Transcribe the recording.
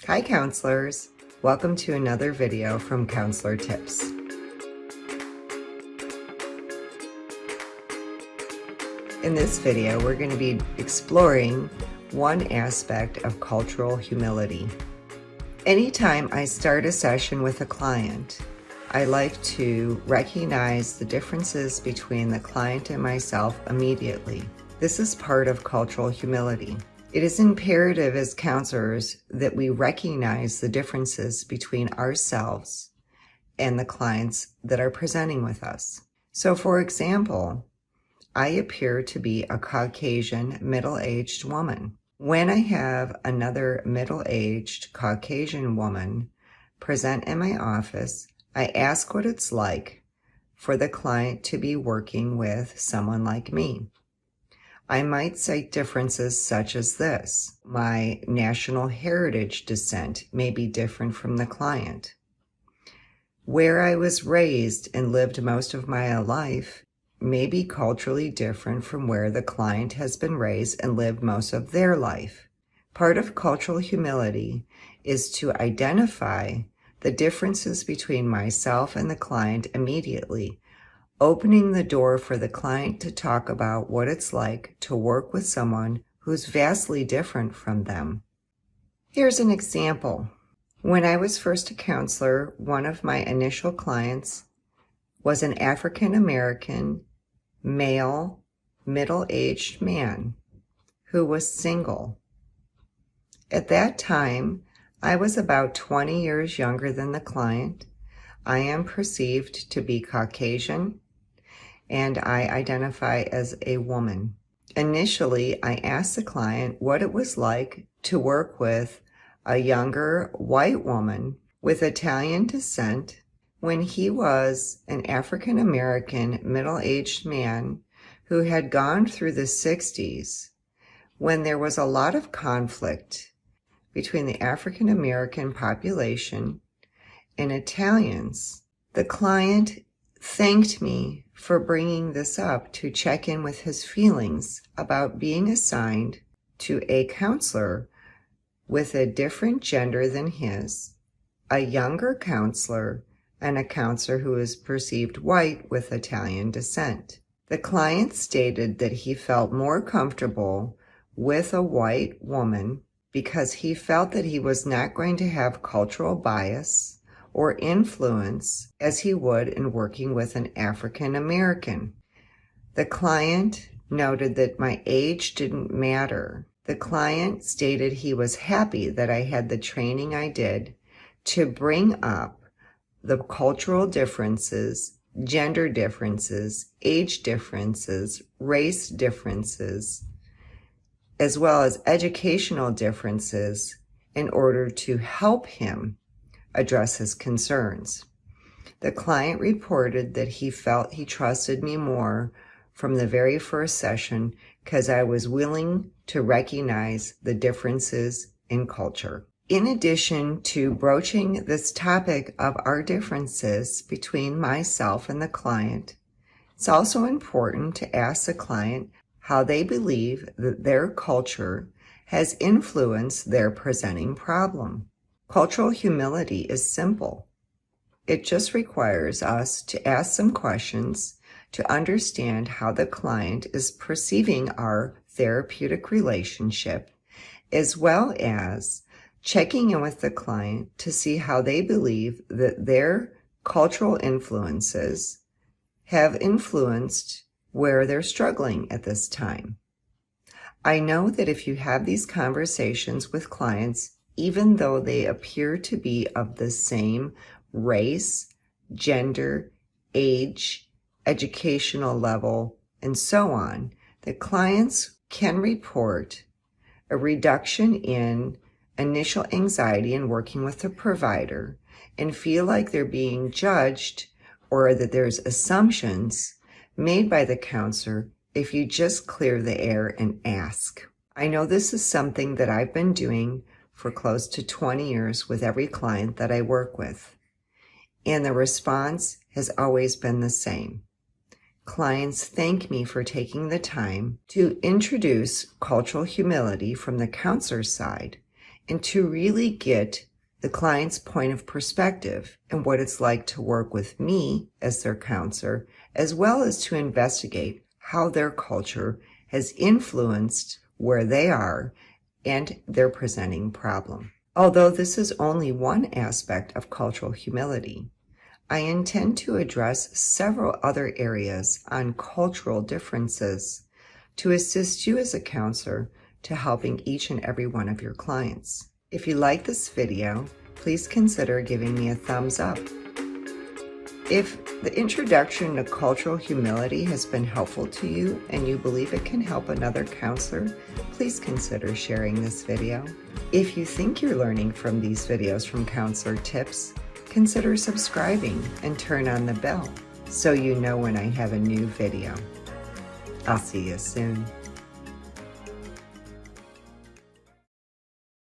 Hi counselors, welcome to another video from Counselor Tips. In this video, we're going to be exploring one aspect of cultural humility. Anytime I start a session with a client, I like to recognize the differences between the client and myself immediately. This is part of cultural humility. It is imperative as counselors that we recognize the differences between ourselves and the clients that are presenting with us. So for example, I appear to be a Caucasian middle-aged woman. When I have another middle-aged Caucasian woman present in my office, I ask what it's like for the client to be working with someone like me. I might cite differences such as this. My national heritage descent may be different from the client. Where I was raised and lived most of my life may be culturally different from where the client has been raised and lived most of their life. Part of cultural humility is to identify the differences between myself and the client immediately, opening the door for the client to talk about what it's like to work with someone who's vastly different from them. Here's an example. When I was first a counselor, one of my initial clients was an African American, male, middle-aged man who was single. At that time, I was about 20 years younger than the client. I am perceived to be Caucasian, and I identify as a woman. Initially, I asked the client what it was like to work with a younger white woman with Italian descent when he was an African American middle-aged man who had gone through the 60s when there was a lot of conflict between the African American population and Italians. The client thanked me for bringing this up to check in with his feelings about being assigned to a counselor with a different gender than his, a younger counselor, and a counselor who is perceived white with Italian descent. The client stated that he felt more comfortable with a white woman because he felt that he was not going to have cultural bias or influence as he would in working with an African American. The client noted that my age didn't matter. The client stated he was happy that I had the training I did to bring up the cultural differences, gender differences, age differences, race differences, as well as educational differences in order to help him address his concerns. The client reported that he felt he trusted me more from the very first session because I was willing to recognize the differences in culture. In addition to broaching this topic of our differences between myself and the client, it's also important to ask the client how they believe that their culture has influenced their presenting problem. Cultural humility is simple. It just requires us to ask some questions to understand how the client is perceiving our therapeutic relationship, as well as checking in with the client to see how they believe that their cultural influences have influenced where they're struggling at this time. I know that if you have these conversations with clients, even though they appear to be of the same race, gender, age, educational level, and so on, the clients can report a reduction in initial anxiety in working with the provider and feel like they're being judged or that there's assumptions made by the counselor if you just clear the air and ask. I know this is something that I've been doing for close to 20 years with every client that I work with, and the response has always been the same. Clients thank me for taking the time to introduce cultural humility from the counselor's side and to really get the client's point of perspective and what it's like to work with me as their counselor, as well as to investigate how their culture has influenced where they are and their presenting problem. Although this is only one aspect of cultural humility, I intend to address several other areas on cultural differences to assist you as a counselor to helping each and every one of your clients. If you like this video, please consider giving me a thumbs up. If the introduction to cultural humility has been helpful to you and you believe it can help another counselor, please consider sharing this video. If you think you're learning from these videos from Counselor Tips, consider subscribing and turn on the bell so you know when I have a new video. I'll see you soon.